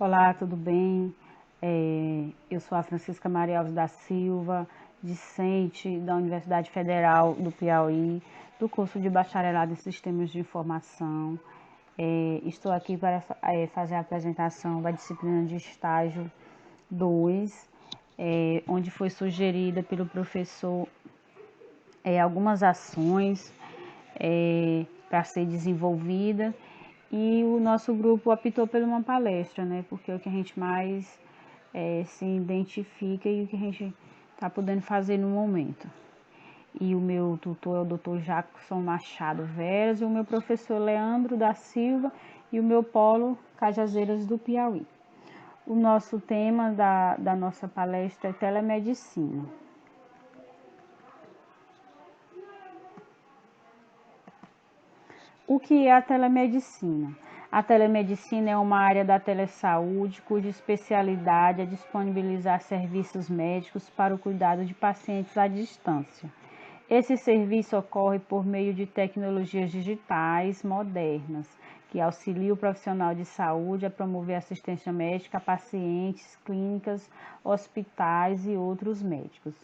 Olá, tudo bem? Eu sou a Francisca Maria Alves da Silva, discente da Universidade Federal do Piauí, do curso de Bacharelado em Sistemas de Informação. Estou aqui para fazer a apresentação da disciplina de estágio 2, onde foi sugerida pelo professor algumas ações para ser desenvolvida, e o nosso grupo optou por uma palestra, né? Porque é o que a gente mais se identifica e o que a gente está podendo fazer no momento. E o meu tutor é o Dr. Jackson Machado Veras e o meu professor Leandro da Silva e o meu polo Cajazeiras do Piauí. O nosso tema da nossa palestra é telemedicina. O que é a telemedicina? A telemedicina é uma área da telesaúde cuja especialidade é disponibilizar serviços médicos para o cuidado de pacientes à distância. Esse serviço ocorre por meio de tecnologias digitais modernas, que auxiliam o profissional de saúde a promover assistência médica a pacientes, clínicas, hospitais e outros médicos.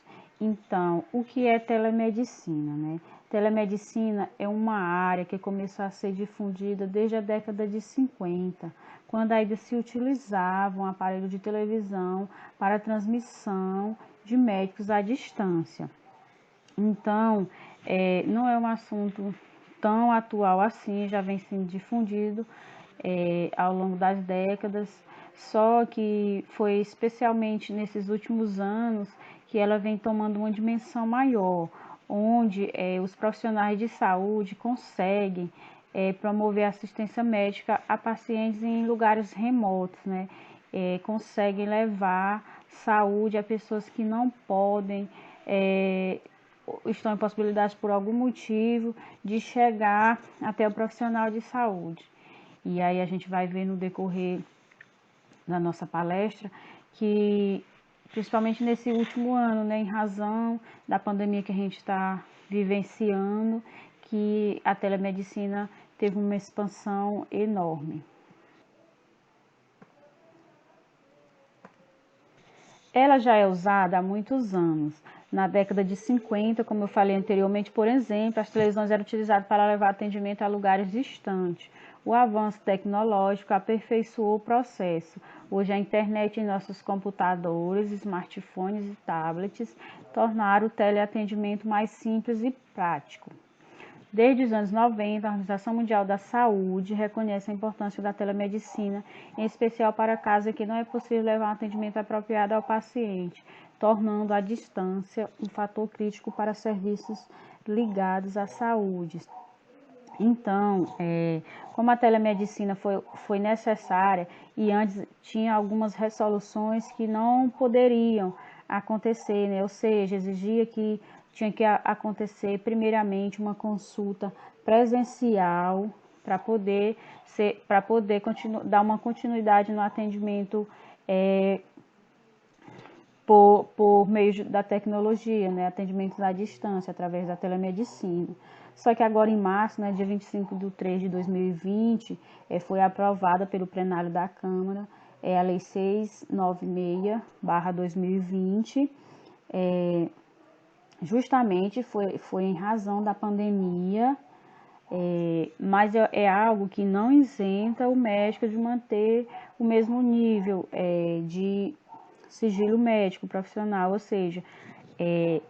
Então, o que é telemedicina, né? Telemedicina é uma área que começou a ser difundida desde a década de 50, quando ainda se utilizava um aparelho de televisão para a transmissão de médicos à distância. Então, não é um assunto tão atual assim, já vem sendo difundido ao longo das décadas, só que foi especialmente nesses últimos anos que ela vem tomando uma dimensão maior, onde os profissionais de saúde conseguem promover assistência médica a pacientes em lugares remotos, né? Conseguem levar saúde a pessoas que não podem, estão em possibilidade por algum motivo de chegar até o profissional de saúde. E aí a gente vai ver no decorrer da nossa palestra que, principalmente nesse último ano, né, em razão da pandemia que a gente está vivenciando, que a telemedicina teve uma expansão enorme. Ela já é usada há muitos anos. Na década de 50, como eu falei anteriormente, por exemplo, as televisões eram utilizadas para levar atendimento a lugares distantes. O avanço tecnológico aperfeiçoou o processo. Hoje, a internet em nossos computadores, smartphones e tablets tornaram o teleatendimento mais simples e prático. Desde os anos 90, a Organização Mundial da Saúde reconhece a importância da telemedicina, em especial para casos em que não é possível levar um atendimento apropriado ao paciente, tornando a distância um fator crítico para serviços ligados à saúde. Então, como a telemedicina foi necessária e antes tinha algumas resoluções que não poderiam acontecer, né? Ou seja, exigia que tinha que acontecer primeiramente uma consulta presencial para poder dar uma continuidade no atendimento por meio da tecnologia, né? Atendimentos à distância, através da telemedicina. Só que agora em março, né, dia 25 de 3 de 2020, foi aprovada pelo plenário da Câmara a Lei 696/2020, justamente foi em razão da pandemia, mas é algo que não isenta o médico de manter o mesmo nível de sigilo médico profissional, ou seja, é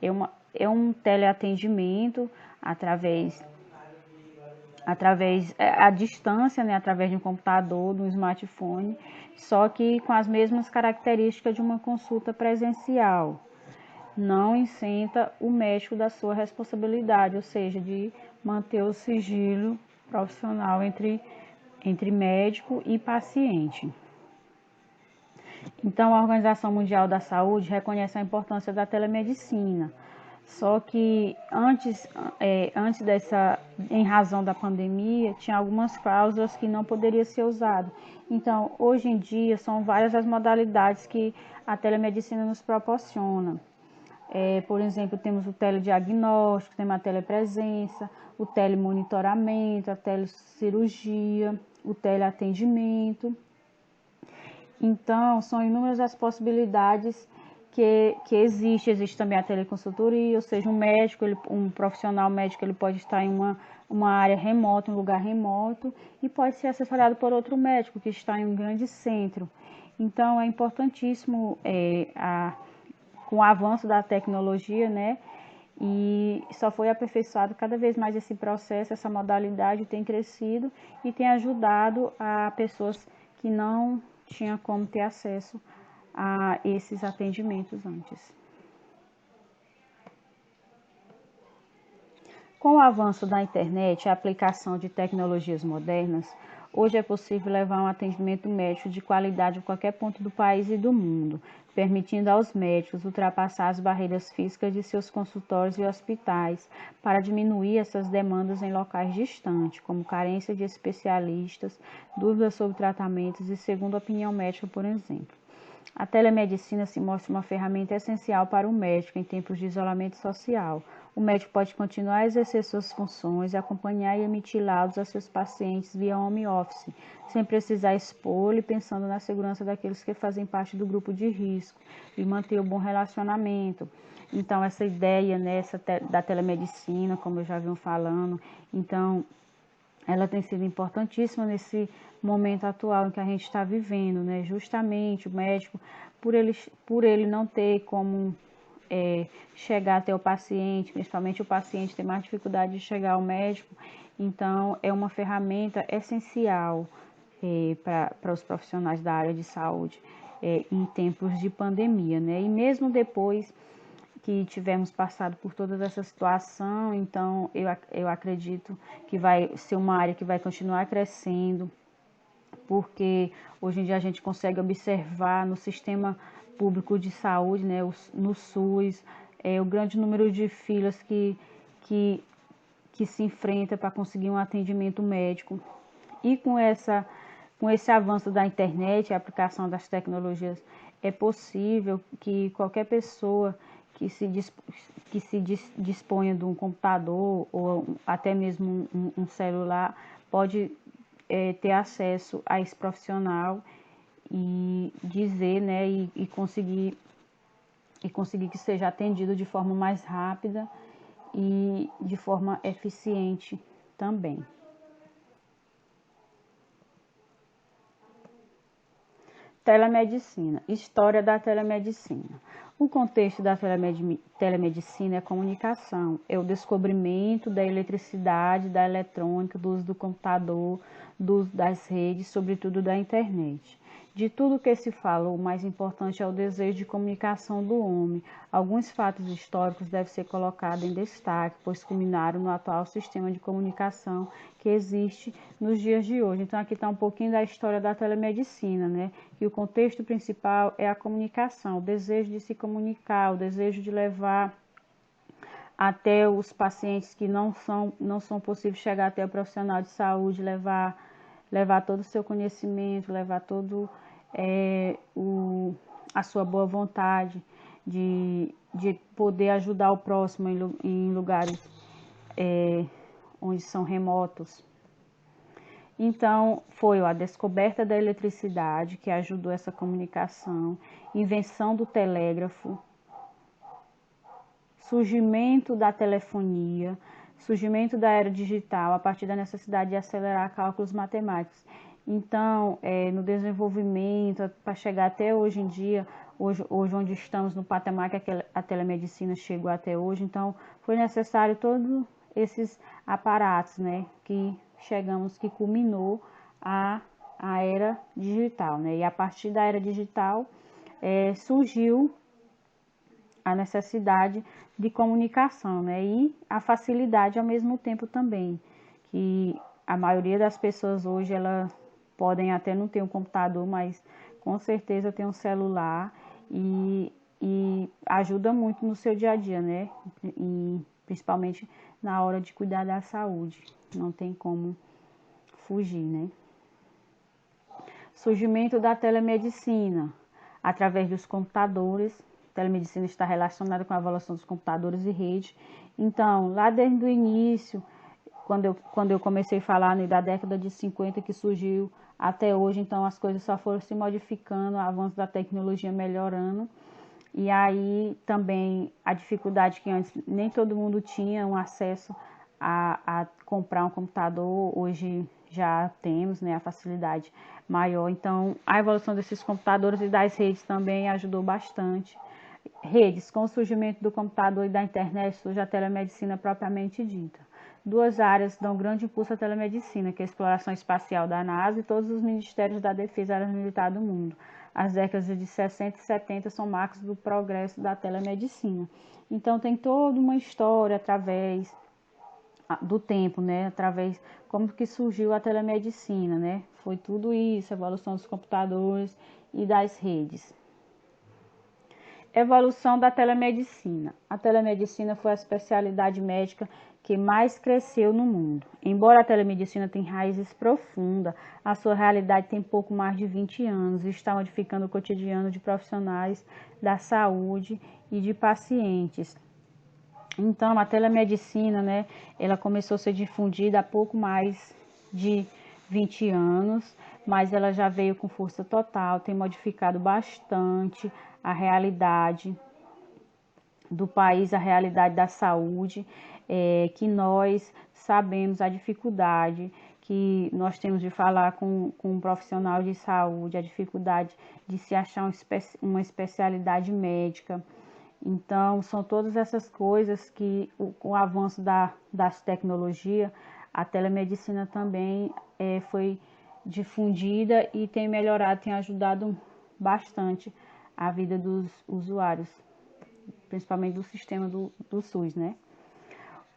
um teleatendimento através à distância, né, através de um computador, de um smartphone, só que com as mesmas características de uma consulta presencial. Não isenta o médico da sua responsabilidade, ou seja, de manter o sigilo profissional entre médico e paciente. Então, a Organização Mundial da Saúde reconhece a importância da telemedicina. Só que antes em razão da pandemia, tinha algumas cláusulas que não poderiam ser usadas. Então, hoje em dia, são várias as modalidades que a telemedicina nos proporciona. Por exemplo, temos o telediagnóstico, temos a telepresença, o telemonitoramento, a telecirurgia, o teleatendimento. Então, são inúmeras as possibilidades que existe. Existe também a teleconsultoria, ou seja, um profissional médico, ele pode estar em uma área remota, um lugar remoto, e pode ser assessorado por outro médico que está em um grande centro. Então, é importantíssimo, com o avanço da tecnologia, né? E só foi aperfeiçoado cada vez mais esse processo, essa modalidade tem crescido e tem ajudado a pessoas que não tinham como ter acesso a esses atendimentos antes. Com o avanço da internet e a aplicação de tecnologias modernas, hoje é possível levar um atendimento médico de qualidade a qualquer ponto do país e do mundo, permitindo aos médicos ultrapassar as barreiras físicas de seus consultórios e hospitais para diminuir essas demandas em locais distantes, como carência de especialistas, dúvidas sobre tratamentos e segunda opinião médica, por exemplo. A telemedicina se mostra uma ferramenta essencial para o médico em tempos de isolamento social. O médico pode continuar a exercer suas funções, acompanhar e emitir laudos a seus pacientes via home office, sem precisar expor e pensando na segurança daqueles que fazem parte do grupo de risco e manter um bom relacionamento. Então, essa ideia, né, da telemedicina, como eu já venho falando, então ela tem sido importantíssima nesse momento atual em que a gente está vivendo, né? Justamente o médico, por ele não ter como chegar até o paciente, principalmente o paciente tem mais dificuldade de chegar ao médico, então é uma ferramenta essencial para os profissionais da área de saúde em tempos de pandemia, né? E mesmo depois que tivemos passado por toda essa situação, então eu acredito que vai ser uma área que vai continuar crescendo, porque hoje em dia a gente consegue observar no sistema público de saúde, né, no SUS, o grande número de filas que, que se enfrenta para conseguir um atendimento médico. E com esse avanço da internet, a aplicação das tecnologias, é possível que qualquer pessoa que se disponha de um computador ou até mesmo um celular pode ter acesso a esse profissional e dizer, né, e conseguir que seja atendido de forma mais rápida e de forma eficiente também. Telemedicina, história da telemedicina. O contexto da telemedicina é a comunicação, é o descobrimento da eletricidade, da eletrônica, do uso do computador, do uso das redes, sobretudo da internet. De tudo que se fala, o mais importante é o desejo de comunicação do homem. Alguns fatos históricos devem ser colocados em destaque, pois culminaram no atual sistema de comunicação que existe nos dias de hoje. Então, aqui está um pouquinho da história da telemedicina, né? E o contexto principal é a comunicação, o desejo de se comunicar, o desejo de levar até os pacientes que não são possíveis chegar até o profissional de saúde, levar todo o seu conhecimento, levar todo a sua boa vontade de poder ajudar o próximo em lugares onde são remotos. Então, foi a descoberta da eletricidade que ajudou essa comunicação, invenção do telégrafo, surgimento da telefonia, surgimento da era digital a partir da necessidade de acelerar cálculos matemáticos. Então, no desenvolvimento, para chegar até hoje em dia, hoje onde estamos no patamar que a telemedicina chegou até hoje, então foi necessário todos esses aparatos, né, que culminou a era digital, né, e a partir da era digital surgiu a necessidade de comunicação, né, e a facilidade ao mesmo tempo também, que a maioria das pessoas hoje, elas podem até não ter um computador, mas com certeza tem um celular e ajuda muito no seu dia a dia, né? E principalmente na hora de cuidar da saúde. Não tem como fugir, né? Surgimento da telemedicina através dos computadores. A telemedicina está relacionada com a evolução dos computadores e rede. Então, lá desde o início, quando eu comecei a falar da década de 50 que surgiu até hoje. Então as coisas só foram se modificando, o avanço da tecnologia melhorando. E aí também a dificuldade que antes nem todo mundo tinha um acesso a comprar um computador, hoje já temos, né, a facilidade maior. Então a evolução desses computadores e das redes também ajudou bastante. Redes, com o surgimento do computador e da internet, surge a telemedicina propriamente dita. Duas áreas dão grande impulso à telemedicina, que é a exploração espacial da NASA e todos os ministérios da defesa e área militar do mundo. As décadas de 60 e 70 são marcos do progresso da telemedicina. Então tem toda uma história através do tempo, né? Através como que surgiu a telemedicina, né? Foi tudo isso, a evolução dos computadores e das redes. Evolução da telemedicina. A telemedicina foi a especialidade médica que mais cresceu no mundo. Embora a telemedicina tenha raízes profundas, a sua realidade tem pouco mais de 20 anos e está modificando o cotidiano de profissionais da saúde e de pacientes. Então, a telemedicina, né, ela começou a ser difundida há pouco mais de 20 anos, mas ela já veio com força total, tem modificado bastante a realidade do país, a realidade da saúde, que nós sabemos a dificuldade que nós temos de falar com um profissional de saúde, a dificuldade de se achar uma especialidade médica. Então, são todas essas coisas que, com o avanço das tecnologias, a telemedicina também foi difundida e tem melhorado, tem ajudado bastante a vida dos usuários, principalmente do sistema do SUS, né?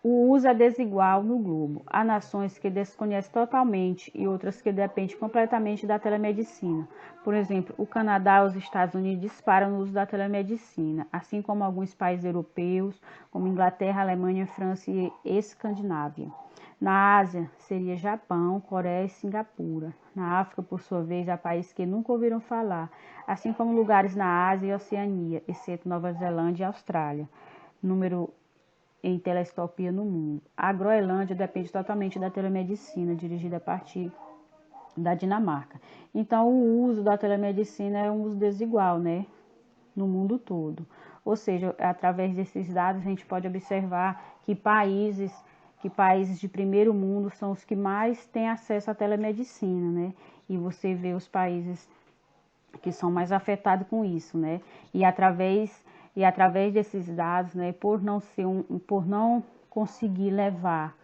O uso é desigual no globo. Há nações que desconhecem totalmente e outras que dependem completamente da telemedicina. Por exemplo, o Canadá e os Estados Unidos disparam no uso da telemedicina, assim como alguns países europeus, como Inglaterra, Alemanha, França e Escandinávia. Na Ásia, seria Japão, Coreia e Singapura. Na África, por sua vez, há países que nunca ouviram falar, assim como lugares na Ásia e Oceania, exceto Nova Zelândia e Austrália. Número em telescopia no mundo. A Groenlândia depende totalmente da telemedicina, dirigida a partir da Dinamarca. Então, o uso da telemedicina é um uso desigual, né, no mundo todo. Ou seja, através desses dados, a gente pode observar que países de primeiro mundo são os que mais têm acesso à telemedicina, né? E você vê os países que são mais afetados com isso, né? E através desses dados, né, por não conseguir levar,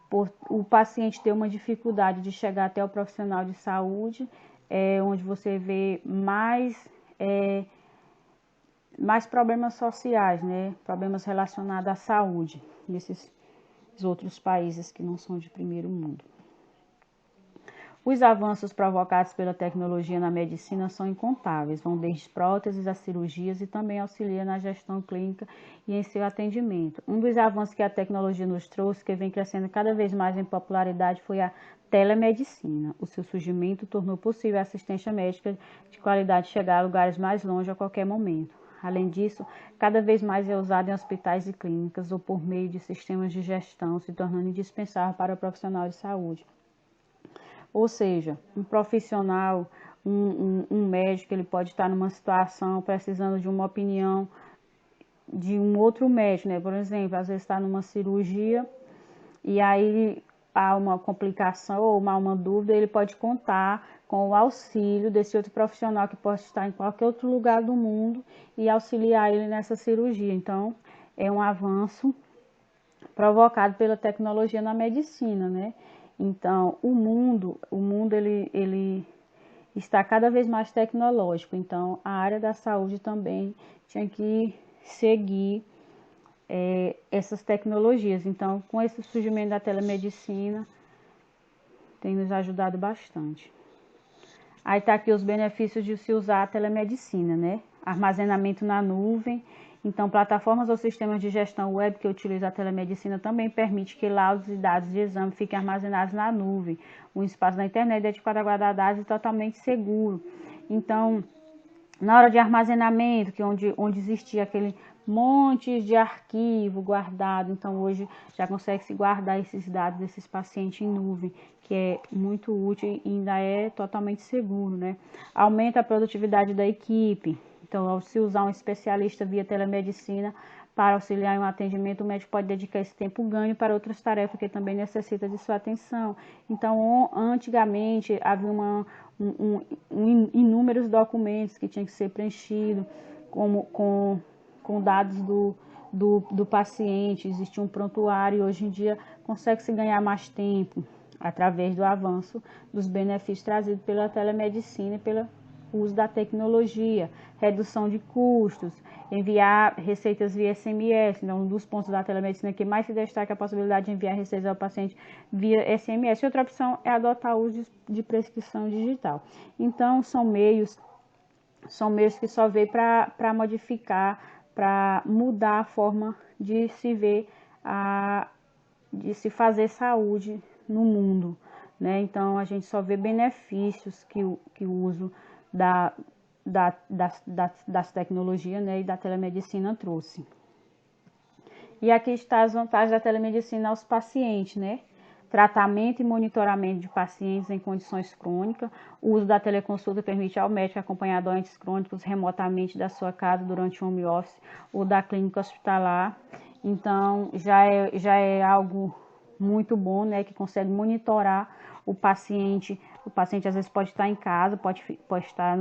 por o paciente ter uma dificuldade de chegar até o profissional de saúde, onde você vê mais problemas sociais, né, problemas relacionados à saúde desses outros países que não são de primeiro mundo. Os avanços provocados pela tecnologia na medicina são incontáveis, vão desde próteses a cirurgias e também auxiliam na gestão clínica e em seu atendimento. Um dos avanços que a tecnologia nos trouxe, que vem crescendo cada vez mais em popularidade, foi a telemedicina. O seu surgimento tornou possível a assistência médica de qualidade chegar a lugares mais longe a qualquer momento. Além disso, cada vez mais é usado em hospitais e clínicas ou por meio de sistemas de gestão, se tornando indispensável para o profissional de saúde. Ou seja, um profissional, um médico, ele pode estar numa situação precisando de uma opinião de um outro médico, né? Por exemplo, às vezes está numa cirurgia e aí há uma complicação ou uma dúvida, ele pode contar com o auxílio desse outro profissional que pode estar em qualquer outro lugar do mundo e auxiliar ele nessa cirurgia. Então, é um avanço provocado pela tecnologia na medicina, né? Então, o mundo ele está cada vez mais tecnológico. Então, a área da saúde também tinha que seguir essas tecnologias. Então, com esse surgimento da telemedicina, tem nos ajudado bastante. Aí está aqui os benefícios de se usar a telemedicina, né? Armazenamento na nuvem. Então, plataformas ou sistemas de gestão web que utilizam a telemedicina também permite que laudos e dados de exame fiquem armazenados na nuvem. Um espaço na internet dedicado a guardar dados e totalmente seguro. Então, na hora de armazenamento, que onde existia aquele montes de arquivo guardado. Então hoje já consegue se guardar esses dados desses pacientes em nuvem, que é muito útil e ainda é totalmente seguro, né? Aumenta a produtividade da equipe. Então, ao se usar um especialista via telemedicina para auxiliar em um atendimento, o médico pode dedicar esse tempo ganho para outras tarefas que também necessitam de sua atenção. Então, antigamente havia inúmeros documentos que tinham que ser preenchidos, como com dados do paciente, existia um prontuário, e hoje em dia consegue-se ganhar mais tempo através do avanço dos benefícios trazidos pela telemedicina e pelo uso da tecnologia, redução de custos, enviar receitas via SMS. Então, um dos pontos da telemedicina que mais se destaca é a possibilidade de enviar receitas ao paciente via SMS. Outra opção é adotar o uso de prescrição digital. Então, são meios que só veio para modificar, para mudar a forma de se ver, de se fazer saúde no mundo, né? Então, a gente só vê benefícios que o uso das tecnologias, né, e da telemedicina trouxe. E aqui está as vantagens da telemedicina aos pacientes, né? Tratamento e monitoramento de pacientes em condições crônicas. O uso da teleconsulta permite ao médico acompanhar doentes crônicos remotamente da sua casa durante o home office ou da clínica hospitalar. Então, já é algo muito bom, né? Que consegue monitorar o paciente. O paciente às vezes pode estar em casa, pode estar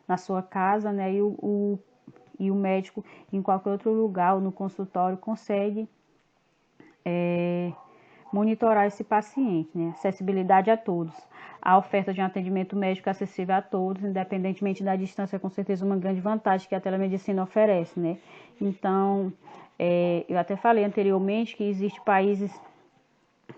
na sua casa, né? E o médico em qualquer outro lugar ou no consultório consegue monitorar esse paciente, né? Acessibilidade a todos. A oferta de um atendimento médico acessível a todos, independentemente da distância, é com certeza uma grande vantagem que a telemedicina oferece, né? Então, eu até falei anteriormente que existem países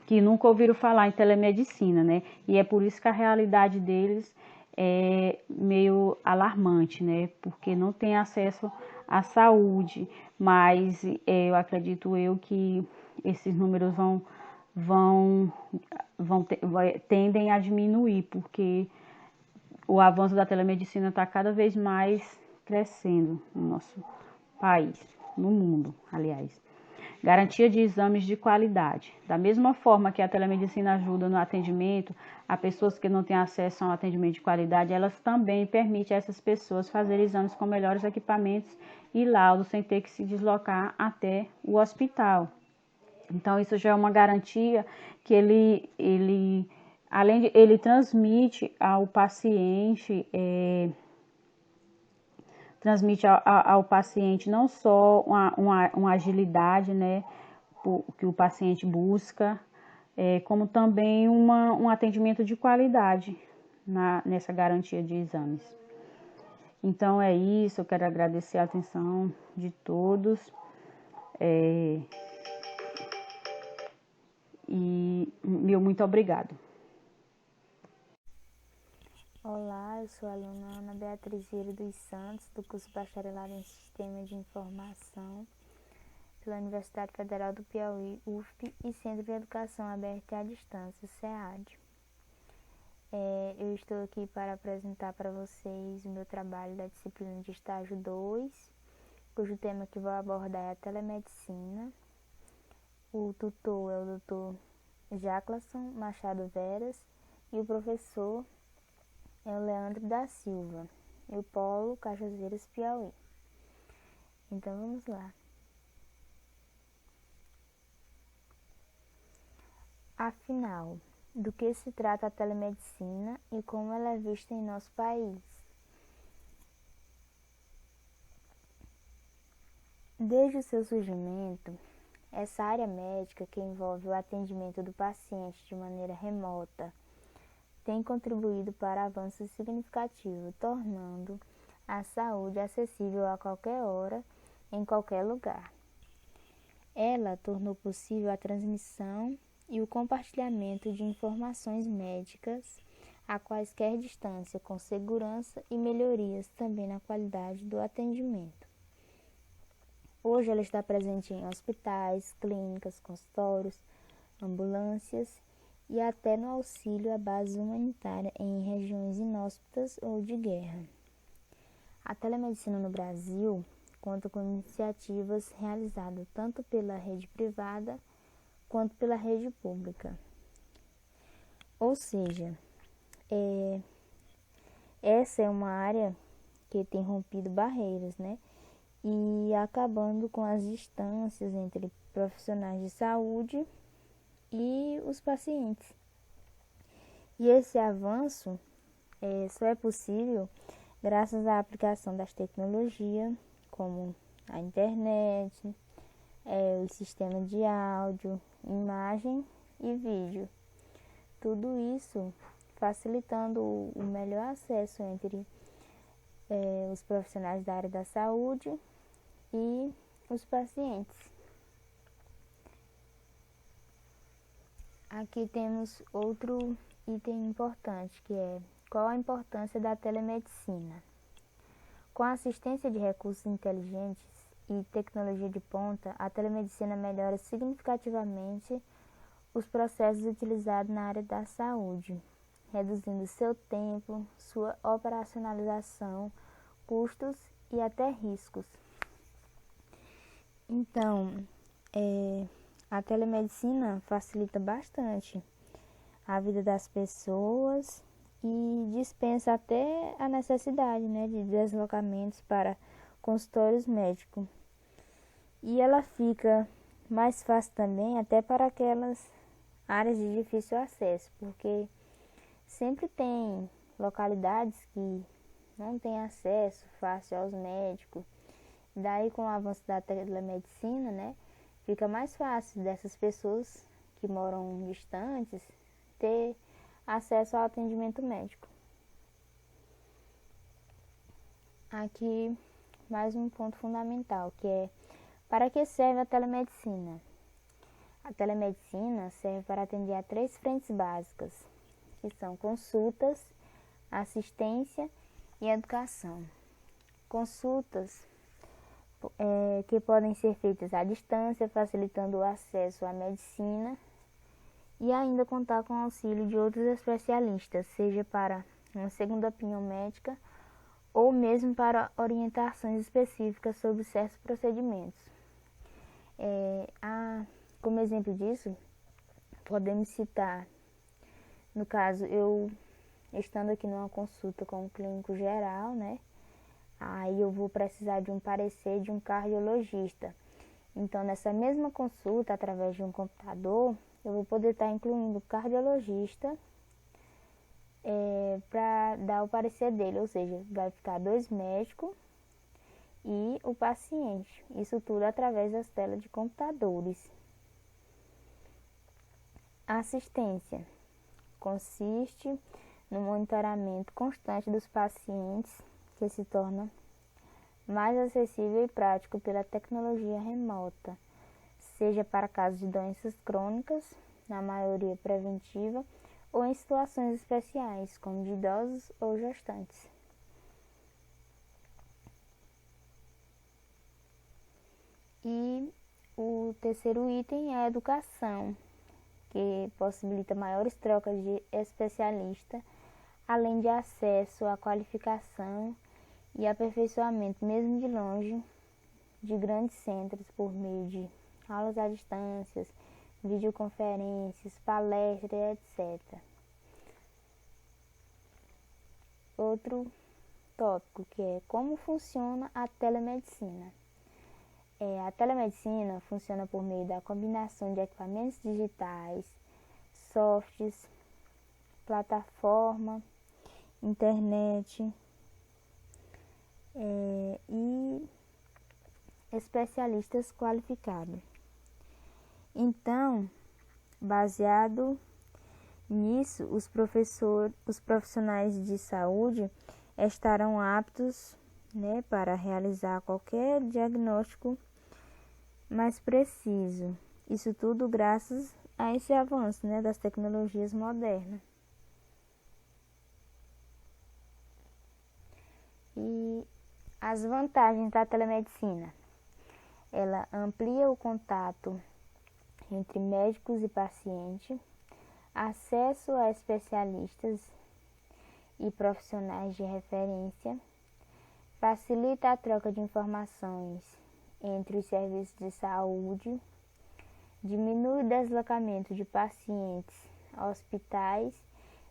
que nunca ouviram falar em telemedicina, né? E é por isso que a realidade deles é meio alarmante, né? Porque não tem acesso à saúde, mas eu acredito que esses números tendem a diminuir, porque o avanço da telemedicina está cada vez mais crescendo no nosso país, no mundo, aliás. Garantia de exames de qualidade. Da mesma forma que a telemedicina ajuda no atendimento a pessoas que não têm acesso a um atendimento de qualidade, elas também permitem a essas pessoas fazerem exames com melhores equipamentos e laudos sem ter que se deslocar até o hospital. Então, isso já é uma garantia que além de ele transmite ao paciente, ao paciente não só uma agilidade, né, que o paciente busca, como também um atendimento de qualidade nessa garantia de exames. Então é isso, eu quero agradecer a atenção de todos. E meu muito obrigado. Olá, eu sou a aluna Ana Beatriz Vieira dos Santos, do curso Bacharelado em Sistema de Informação, pela Universidade Federal do Piauí, UFP, e Centro de Educação Aberta à Distância, SEAD. Eu estou aqui para apresentar para vocês o meu trabalho da disciplina de estágio 2, cujo tema que vou abordar é a telemedicina. O tutor é o Dr. Jaclason Machado Veras e o professor é o Leandro da Silva, e o Polo Cajazeiras, Piauí. Então vamos lá. Afinal, do que se trata a telemedicina e como ela é vista em nosso país? Desde o seu surgimento, essa área médica que envolve o atendimento do paciente de maneira remota tem contribuído para avanços significativos, tornando a saúde acessível a qualquer hora, em qualquer lugar. Ela tornou possível a transmissão e o compartilhamento de informações médicas a quaisquer distância, com segurança e melhorias também na qualidade do atendimento. Hoje ela está presente em hospitais, clínicas, consultórios, ambulâncias e até no auxílio à base humanitária em regiões inóspitas ou de guerra. A telemedicina no Brasil conta com iniciativas realizadas tanto pela rede privada quanto pela rede pública. Ou seja, essa é uma área que tem rompido barreiras, né? E acabando com as distâncias entre profissionais de saúde e os pacientes. E esse avanço só é possível graças à aplicação das tecnologias, como a internet, o sistema de áudio, imagem e vídeo. Tudo isso facilitando o melhor acesso entre os profissionais da área da saúde e os pacientes. Aqui temos outro item importante, que é qual a importância da telemedicina. Com a assistência de recursos inteligentes e tecnologia de ponta, a telemedicina melhora significativamente os processos utilizados na área da saúde, reduzindo seu tempo, sua operacionalização, custos e até riscos. Então, a telemedicina facilita bastante a vida das pessoas e dispensa até a necessidade, né, de deslocamentos para consultórios médicos. E ela fica mais fácil também até para aquelas áreas de difícil acesso, porque sempre tem localidades que não têm acesso fácil aos médicos. Daí, com o avanço da telemedicina, né, fica mais fácil dessas pessoas que moram distantes ter acesso ao atendimento médico. Aqui, mais um ponto fundamental, que é para que serve a telemedicina? A telemedicina serve para atender a 3 frentes básicas, que são consultas, assistência e educação. Consultas que podem ser feitas à distância, facilitando o acesso à medicina e ainda contar com o auxílio de outros especialistas, seja para uma segunda opinião médica ou mesmo para orientações específicas sobre certos procedimentos. Como exemplo disso, podemos citar, no caso, eu estando aqui numa consulta com um clínico geral, né? Aí eu vou precisar de um parecer de um cardiologista. Então, nessa mesma consulta, através de um computador, eu vou poder estar incluindo o cardiologista para dar o parecer dele, ou seja, vai ficar 2 médicos e o paciente. Isso tudo através das telas de computadores. A assistência consiste no monitoramento constante dos pacientes, que se torna mais acessível e prático pela tecnologia remota, seja para casos de doenças crônicas, na maioria preventiva, ou em situações especiais, como de idosos ou gestantes. E o terceiro item é a educação, que possibilita maiores trocas de especialistas, além de acesso à qualificação e aperfeiçoamento, mesmo de longe, de grandes centros, por meio de aulas à distância, videoconferências, palestras, etc. Outro tópico, que é como funciona a telemedicina. A telemedicina funciona por meio da combinação de equipamentos digitais, softwares, plataforma, internet e especialistas qualificados. Então, baseado nisso, os profissionais de saúde estarão aptos, né, para realizar qualquer diagnóstico mais preciso. Isso tudo graças a esse avanço, né, das tecnologias modernas. E as vantagens da telemedicina. Ela amplia o contato entre médicos e pacientes, acesso a especialistas e profissionais de referência, facilita a troca de informações entre os serviços de saúde, diminui o deslocamento de pacientes a hospitais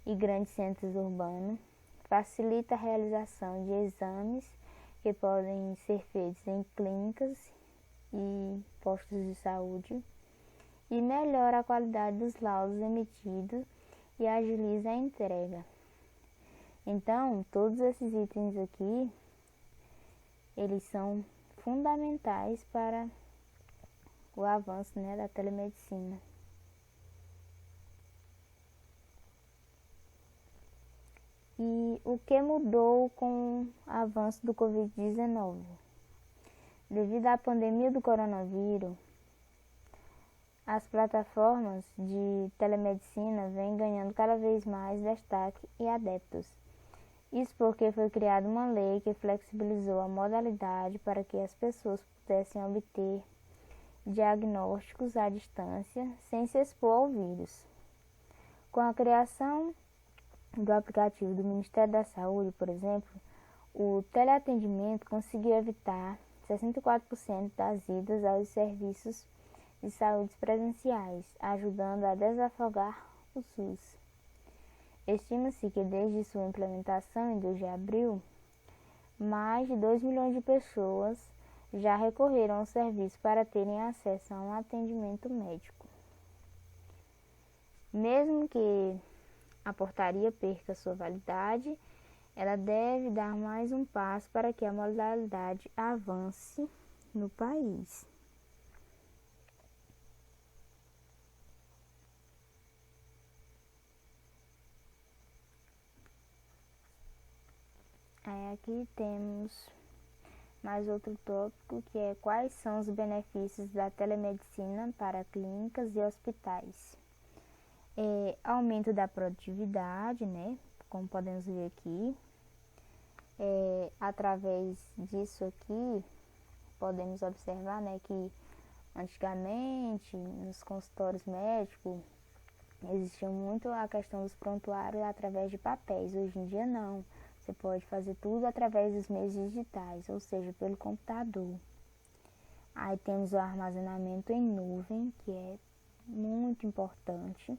e grandes centros urbanos, facilita a realização de exames que podem ser feitos em clínicas e postos de saúde e melhora a qualidade dos laudos emitidos e agiliza a entrega. Então, todos esses itens aqui, eles são fundamentais para o avanço, né, da telemedicina. E o que mudou com o avanço do Covid-19? Devido à pandemia do coronavírus, as plataformas de telemedicina vêm ganhando cada vez mais destaque e adeptos. Isso porque foi criada uma lei que flexibilizou a modalidade para que as pessoas pudessem obter diagnósticos à distância sem se expor ao vírus. Com a criação do aplicativo do Ministério da Saúde, por exemplo, o teleatendimento conseguiu evitar 64% das idas aos serviços de saúde presenciais, ajudando a desafogar o SUS. Estima-se que desde sua implementação em 2 de abril, mais de 2 milhões de pessoas já recorreram ao serviço para terem acesso a um atendimento médico. Mesmo que a portaria perca sua validade, ela deve dar mais um passo para que a modalidade avance no país. Aí aqui temos mais outro tópico, que é quais são os benefícios da telemedicina para clínicas e hospitais. Aumento da produtividade, né? Como podemos ver aqui. Através disso aqui, podemos observar, né, que antigamente, nos consultórios médicos, existia muito a questão dos prontuários através de papéis. Hoje em dia, não. Você pode fazer tudo através dos meios digitais, ou seja, pelo computador. Aí temos o armazenamento em nuvem, que é muito importante.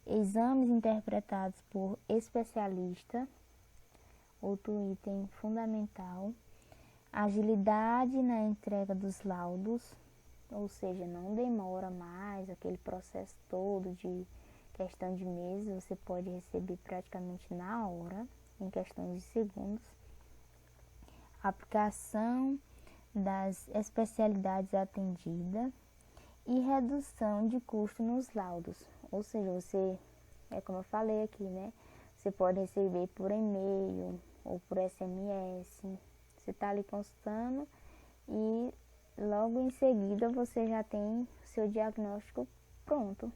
Exames interpretados por especialista, outro item fundamental. Agilidade na entrega dos laudos, ou seja, não demora mais aquele processo todo de questão de meses, você pode receber praticamente na hora, em questões de segundos. Aplicação das especialidades atendidas e redução de custo nos laudos, ou seja, você, como eu falei aqui, né? Você pode receber por e-mail ou por SMS, você está ali consultando e logo em seguida você já tem seu diagnóstico pronto.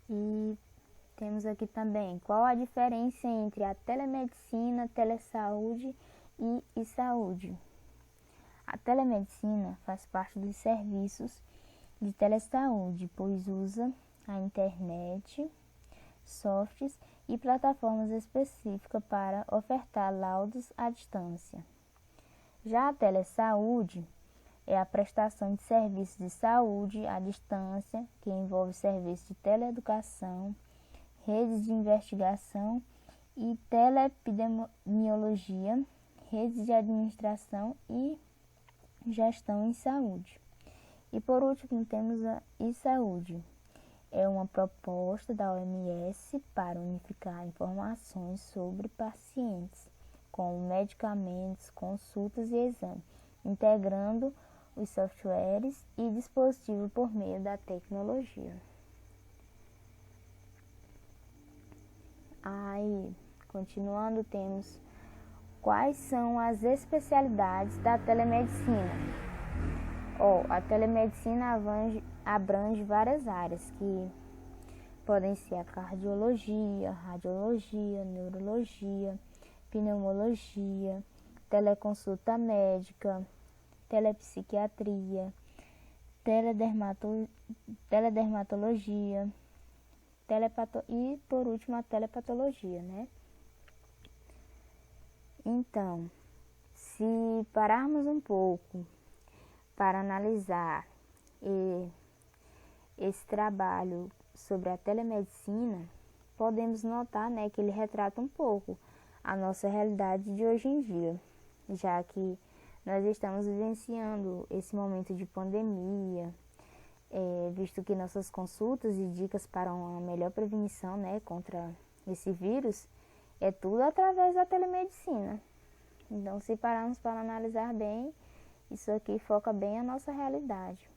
E temos aqui também qual a diferença entre a telemedicina, telesaúde e e-saúde. A telemedicina faz parte dos serviços de telesaúde, pois usa a internet, softwares e plataformas específicas para ofertar laudos à distância. Já a telesaúde é a prestação de serviços de saúde à distância, que envolve serviços de teleeducação, redes de investigação e teleepidemiologia, redes de administração e gestão em saúde. E por último temos a e-saúde. É uma proposta da OMS para unificar informações sobre pacientes, como medicamentos, consultas e exames, integrando os softwares e dispositivos por meio da tecnologia. Aí, continuando, temos quais são as especialidades da telemedicina. A telemedicina abrange várias áreas, que podem ser a cardiologia, radiologia, neurologia, pneumologia, teleconsulta médica, telepsiquiatria, teledermatologia, e por último a telepatologia, né? Então, se pararmos um pouco para analisar esse trabalho sobre a telemedicina, podemos notar, né, que ele retrata um pouco a nossa realidade de hoje em dia, já que nós estamos vivenciando esse momento de pandemia, visto que nossas consultas e dicas para uma melhor prevenição, né, contra esse vírus é tudo através da telemedicina. Então, se pararmos para analisar bem, isso aqui foca bem a nossa realidade.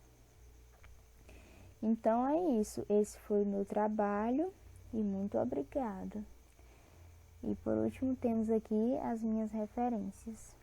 Então é isso, esse foi o meu trabalho e muito obrigada. E por último temos aqui as minhas referências.